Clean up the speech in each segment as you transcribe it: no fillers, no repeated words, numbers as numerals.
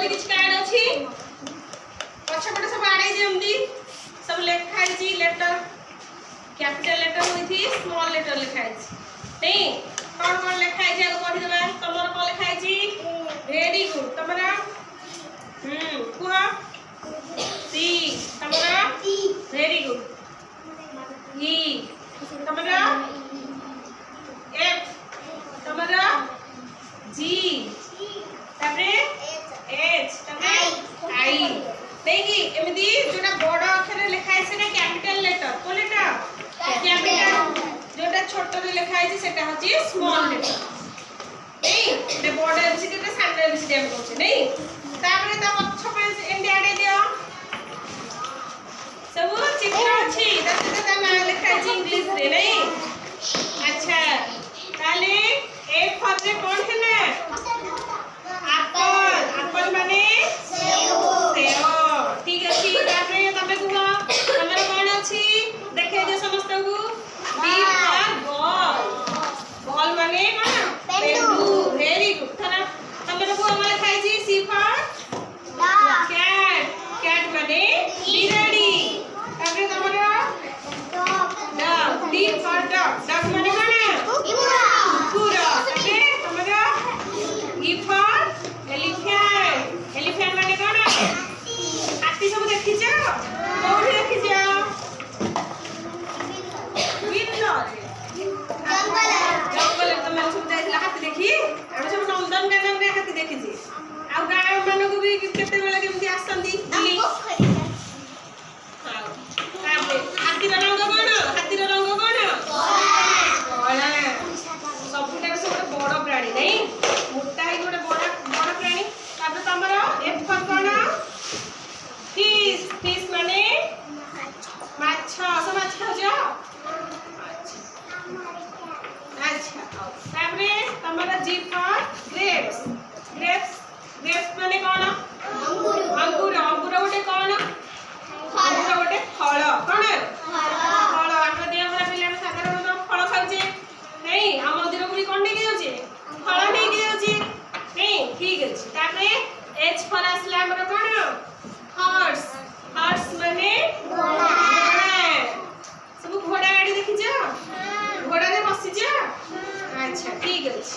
भी किछ कार्ड अछि पछपटे सब आड़े जेमदी सब लिखा छी लेटर कैपिटल लेटर होई थी स्मॉल लेटर लिखा छी नहीं कौन लिखा छी आगे पढ़ी देबा तमर को लिखा छी वेरी गुड तमरा कुआ सी तमरा वेरी गुड ई तमरा एफ तमरा जी तापरे एच तमरा आई देखी एमदी जोटा बड़ अक्षर लिखा है सेटा कैपिटल लेटर को लेटर कैपिटल जोटा छोट रे लिखा है सेटा होची स्मॉल लेटर नहीं ते बड़ एबीसीडी रे सान एबीसीडी हम कहछे नहीं तापरे ता पक्ष पे एंडी आडे दियो सब चित्र अछि ता नाम लिखा है इंग्लिश रे नहीं अच्छा ताले ए फॉर रे कोन है ना एप्पल एप्पल माने सेव ठीक अछि तापरे तमे कुह हमरा कोन अछि देखे जे समस्त को बी फॉर बॉल बॉल माने कोन पेंडू वेरी गुड थाना तमे को हमरा खाइ छी सी फॉर कैट कैट माने बिराड़ी तापरे तमरा dog D for dog dog माने कोन कुकुरा तापरे तमरा ई फॉर एलिफेंट एलिफेंट माने कोन हाथी सब देखि छ कोठी देखि छ बिल्लो जंगल जंगल तमे सब देखला हाथी देखि हम सब नंदनकानन रे हाथी देखि छी आ गाय मानो को भी केते बेला केमती आसंदी दिली हां तापरे हाथी रो रंग कोन हाथी रो रंग कोन काला सबुटा सब बड़ प्राणी नहीं मोटा है गोटे बड़ बड़ प्राणी तापरे तमरा एफ फॉर कोन फिश फिश माने माछ सब माछ खाओ अच्छा तापरे तमरा G for grapes grapes grapes माने कोन अंगूर अंगूर अंगूर गोटे कोन अंगूर गोटे फल कोन फल हमरा देह हमरा पिला साधारण फल खाउचे नहीं हम मंदिर गुली कोन नहीं जाउचे फल नहीं जाउचे नहीं ठीक अछि तापरे एच फॉर असला हमरा कोन हॉर्स हॉर्स माने घोड़ा सब घोड़ा गाड़ी देखि छ घोड़ा रे बसि छ अच्छा ठीक अछि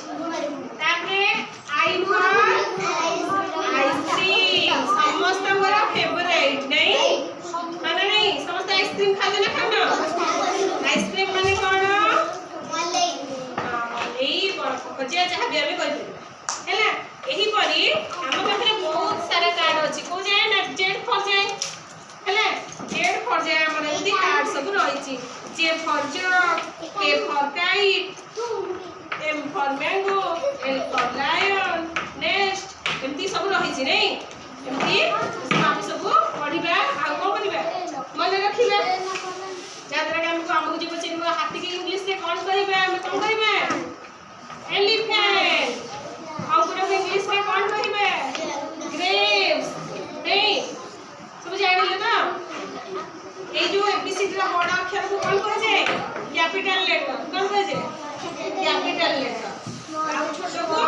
तापरे आई फॉर आइसक्रीम समस्त हमरा फेवरेट नहीं माने नहीं समस्त आइसक्रीम खाजे ना खाना आइसक्रीम माने कोन मलाई मलाई बड़ जे जहाँ भी हमें कहि हैला एही परी हम पाखरे बहुत सारा कार्ड अछि को जाय ना जेड फॉर जाय हैला जेड फॉर जाय हमर एदी कार्ड सब रही छी J for jock K for kite M for mango L for lion nest एमती सब रही छी नहीं एमती हम सब पढिबा आ को करिबा मन रखिबा याद रखे हमको जे बच्चे हाथी के इंग्लिश से कौन कहिबा हम कोन कहिबा एलिफेंट अंगूर के इंग्लिश में कौन कहिबे ग्रेप्स नहीं सब जानिले ना ए जो एबीसीडी रा बड़ अक्षर को कौन कहे जे कैपिटल लेटर कौन कहे जे कैपिटल लेटर आ छोटो को